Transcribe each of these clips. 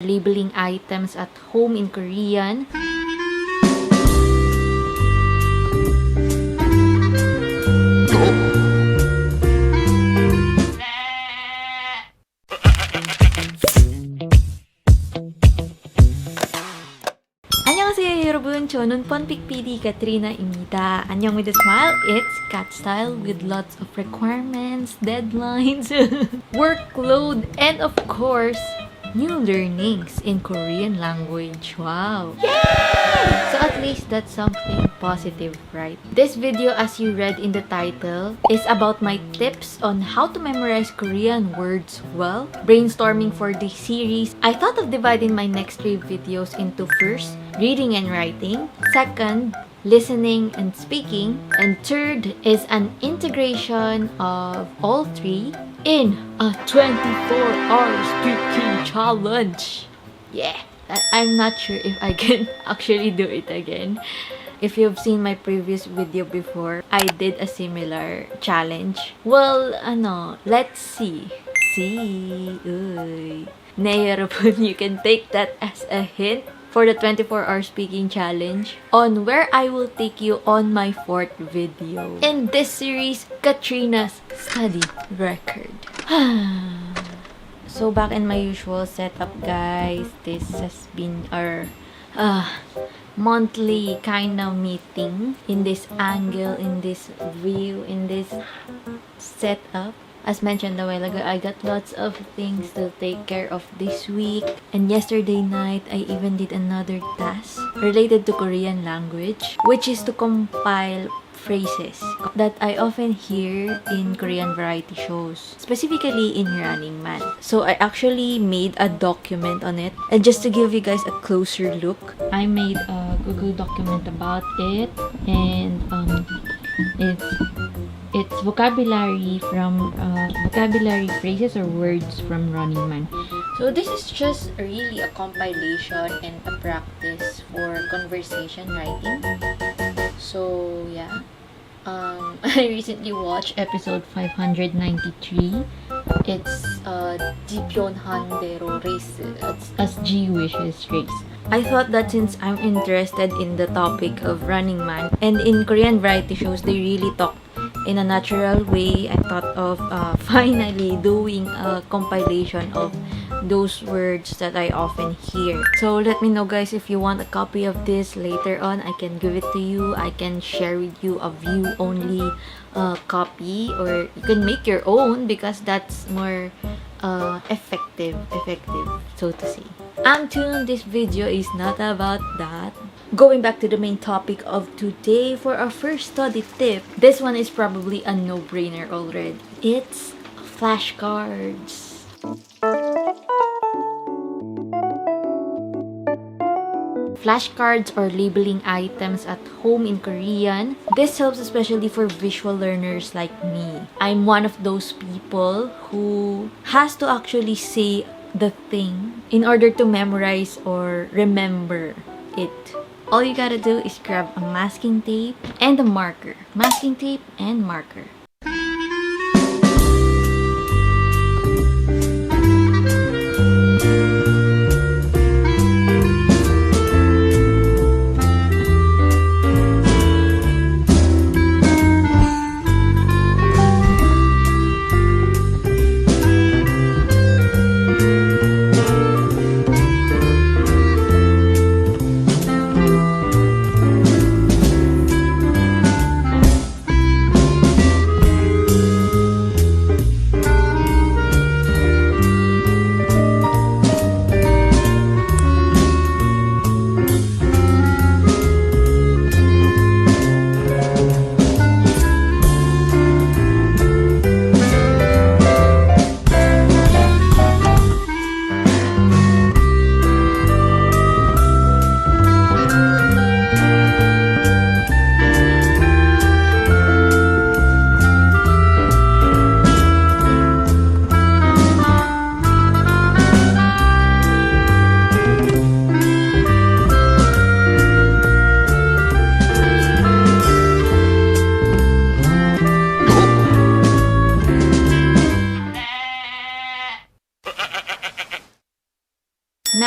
labeling items at home in Korean. 안녕하세요 여러분, 저는 FunPik PD Katrina입니다. 안녕 with a smile, it's cat style with lots of requirements, deadlines, workload, and of course, new learnings in Korean language. Wow! Yay! So at least that's something positive, right? This video, as you read in the title, is about my tips on how to memorize Korean words well. Brainstorming for this series, I thought of dividing my next 3 videos into first, reading and writing, second, listening and speaking, and third is an integration of all 3 in a 24-hour speaking challenge. Yeah, I'm not sure if I can actually do it again. If you've seen my previous video before, I did a similar challenge. Well, let's see. 네, 여러분, you can take that as a hint for the 24-hour speaking challenge on where I will take you on my 4th video in this series, Katrina's study record. So back in my usual setup, guys, this has been our monthly kind of meeting in this angle, in this view, in this setup. As mentioned a while ago, I got lots of things to take care of this week. And yesterday night, I even did another task related to Korean language, which is to compile phrases that I often hear in Korean variety shows, specifically in Running Man. So I actually made a document on it. And just to give you guys a closer look, I made a Google document about it. And it's vocabulary phrases or words from Running Man. So this is just really a compilation and a practice for conversation writing. So yeah, I recently watched episode 593. It's 𝗵𝗲𝗿𝗲 as G wishes race. I thought that since I'm interested in the topic of Running Man, and in Korean variety shows they really talk in a natural way, I thought of finally doing a compilation of those words that I often hear. So let me know, guys, if you want a copy of this later on. I can give it to you. I can share with you a view only copy, or you can make your own because that's more effective, so to say. This video is not about that. Going back to the main topic of today, for our first study tip, this one is probably a no-brainer already. It's flashcards. Flashcards, or labeling items at home in Korean. This helps especially for visual learners like me. I'm one of those people who has to actually say the thing in order to memorize or remember it. All you gotta do is grab a masking tape and a marker. Masking tape and marker.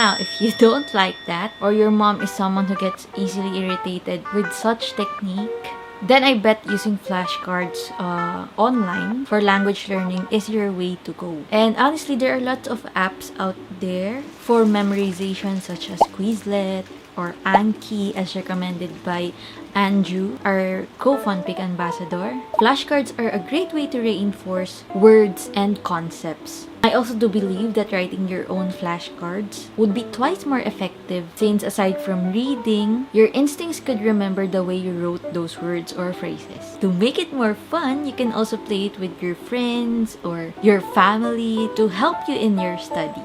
Now, if you don't like that, or your mom is someone who gets easily irritated with such technique, then I bet using flashcards online for language learning is your way to go. And honestly, there are lots of apps out there for memorization such as Quizlet or Anki, as recommended by Andrew, our co-FunPik ambassador. Flashcards are a great way to reinforce words and concepts. I also do believe that writing your own flashcards would be twice more effective, since aside from reading, your instincts could remember the way you wrote those words or phrases. To make it more fun, you can also play it with your friends or your family to help you in your study.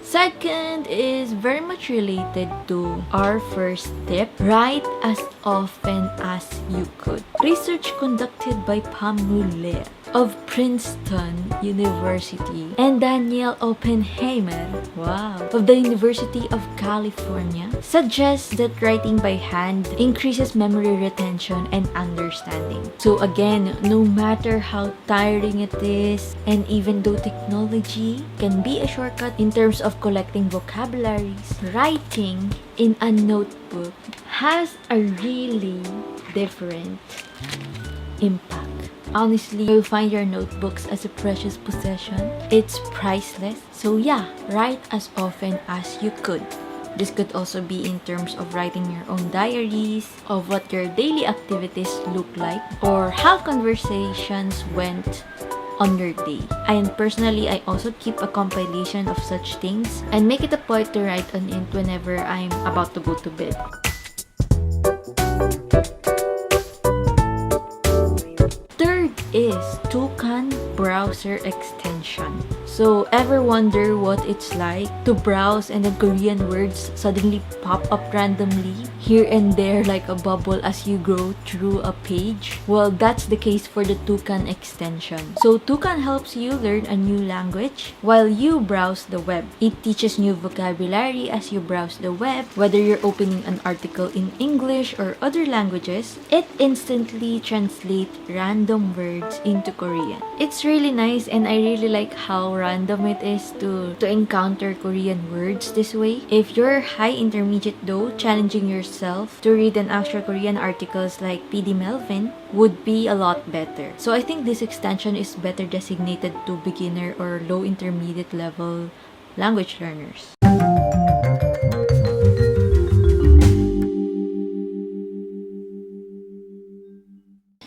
Second is very much related to our first tip. Write as often as you could. Research conducted by 𝗵𝗲𝗿𝗲 of Princeton University and 𝗵𝗲𝗿𝗲𝗍, wow, of the University of California suggests that writing by hand increases memory retention and understanding. So again, no matter how tiring it is, and even though technology can be a shortcut in terms of collecting vocabularies, writing in a notebook has a really different impact. Honestly, you'll find your notebooks as a precious possession. It's priceless. So yeah, write as often as you could. This could also be in terms of writing your own diaries of what your daily activities look like or how conversations went on your day. And personally, I also keep a compilation of such things and make it a point to write on it whenever I'm about to go to bed. Is Toucan browser extension. So ever wonder what it's like to browse and then Korean words suddenly pop up randomly here and there like a bubble as you go through a page? Well, that's the case for the Toucan extension. So Toucan helps you learn a new language while you browse the web. It teaches new vocabulary as you browse the web. Whether you're opening an article in English or other languages, it instantly translates random words into Korean. It's really nice, and I really like how random it is to encounter Korean words this way. If you're high intermediate though, challenging yourself to read an actual Korean articles like 𝗵𝗲𝗿𝗲 would be a lot better. So I think this extension is better designated to beginner or low intermediate level language learners.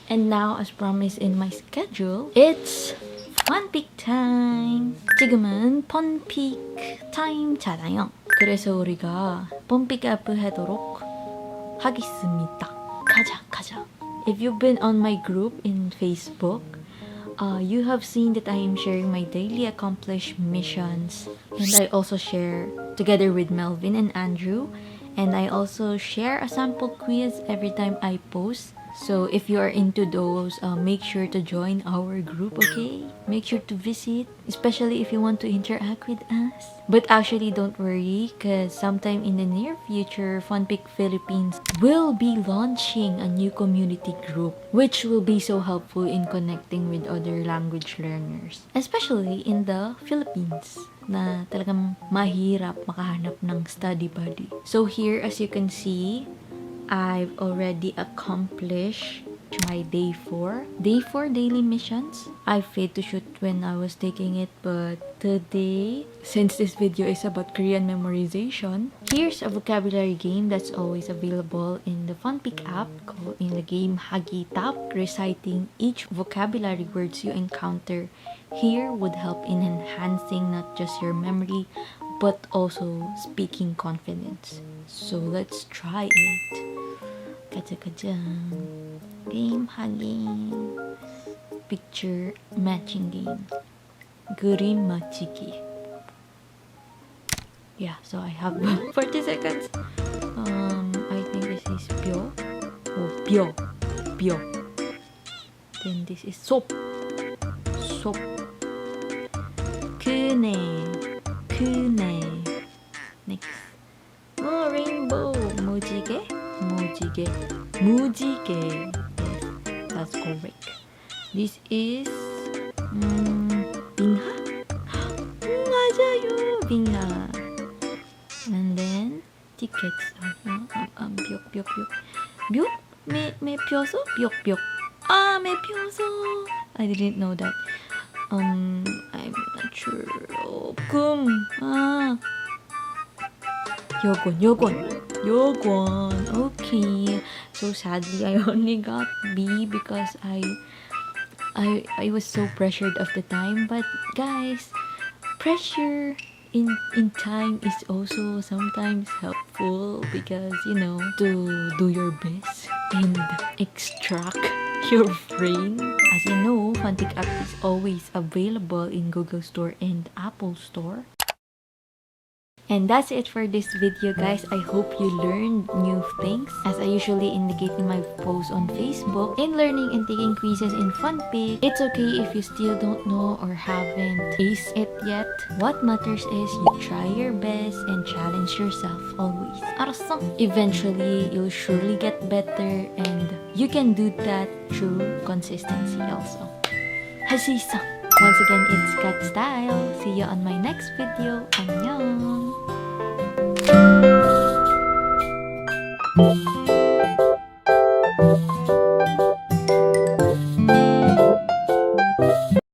And now, as promised in my schedule, it's FunPik time! 지금은 FunPik time잖아요. 그래서 우리가 뻔픽 앱을 하도록 하겠습니다. 가자. If you've been on my group in Facebook, you have seen that I am sharing my daily accomplished missions. And I also share together with Melvin and Andrew. And I also share a sample quiz every time I post. So if you are into those, make sure to join our group, okay? Make sure to visit, especially if you want to interact with us. But actually, don't worry, because sometime in the near future, FunPik Philippines will be launching a new community group, which will be so helpful in connecting with other language learners, especially in the Philippines, na talagang mahirap makahanap ng study buddy. So here, as you can see, I've already accomplished my day 4 daily missions. I failed to shoot when I was taking it, but today, since this video is about Korean memorization, here's a vocabulary game that's always available in the FunPik app called in the game 𝗵𝗲𝗿𝗲. Reciting each vocabulary words you encounter here would help in enhancing not just your memory but also speaking confidence. So let's try it. 가자. Game hanging. Picture matching game. 그림 맞히기. Yeah, so I have 40 seconds. I think this is 뼈. 뼈. Then this is 속. 그네. Next. Rainbow. 무지개. Yes, that's correct. This is 벽. 벽? 매 펴서? 벽. 매 펴서. I didn't know that. I'm not sure. 여권. Okay. So sadly, I only got B because I was so pressured of the time. But guys, pressure in time is also sometimes helpful because, you know, to do your best and extract your brain. As you know, FunPik app is always available in Google Store and Apple Store. And that's it for this video, guys. I hope you learned new things. As I usually indicate in my posts on Facebook, in learning and taking quizzes in FunPik, it's okay if you still don't know or haven't aced it yet. What matters is you try your best and challenge yourself always. 알았어? Eventually, you'll surely get better, and you can do that through consistency also. 할 수 있어! Once again, it's Kat Style. See you on my next video. 안녕!